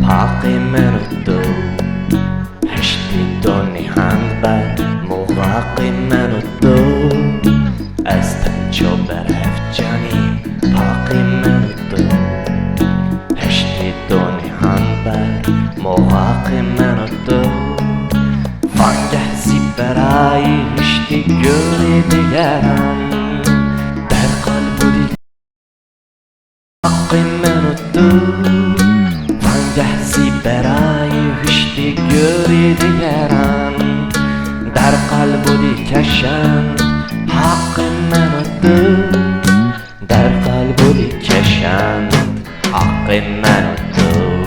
حقی منو دو هشتی دونی هند بر موقعی منو دو از تنچو برفت جانی حقی منو دو هشتی دونی هند بر موقعی منو دو فانگهزی برای هشتی گوری دیگرم در قلبی حقی منو دو جهزی برای هشتی گوری دیگران در قلب دی کشند حق منو دو در قلب دی کشند حق منو دو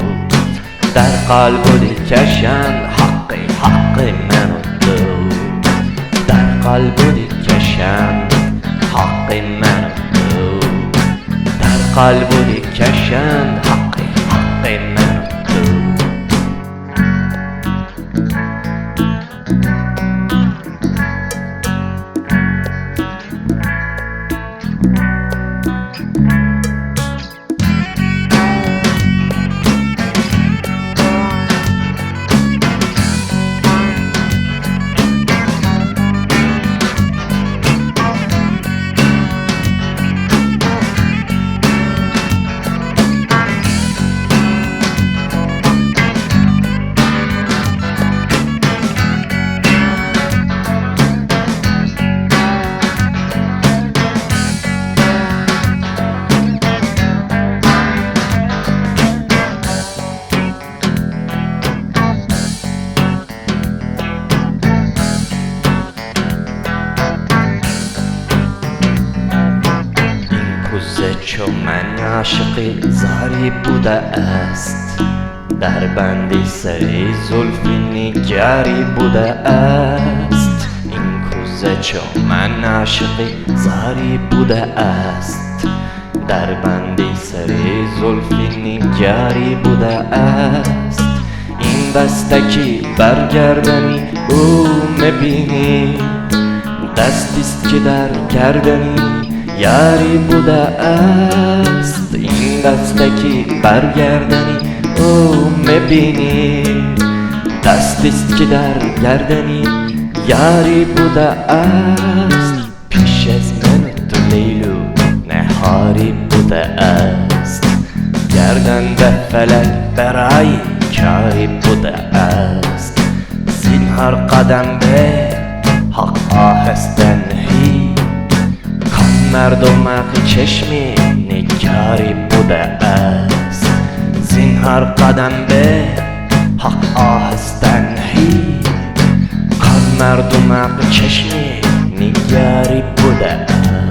در قلب دی کشند حق منو دو در قلب دی کشند حق منو دو در قلب دی کشند حق منو چون من عاشقی زاری بوده است در بندی سری زلفی نگاری بوده است این کوزه چون من عاشقی زاری بوده است در بندی سری زلفی نگاری بوده است این دستکی برگردنی او میبینی دستیست که در گردنی یاری بوده است این دستکی برگردنی او میبینی دستیست که در گردنی یاری بوده است پیش از من تو لیلو نهاری بوده است گردن به فلک برای کاری بوده است زینهار قدم به حق آهسته نهی مردم چشمی نگاری بوده است زینهار قدم به حق آهسته نهی کار مردم چشمی نگاری بوده است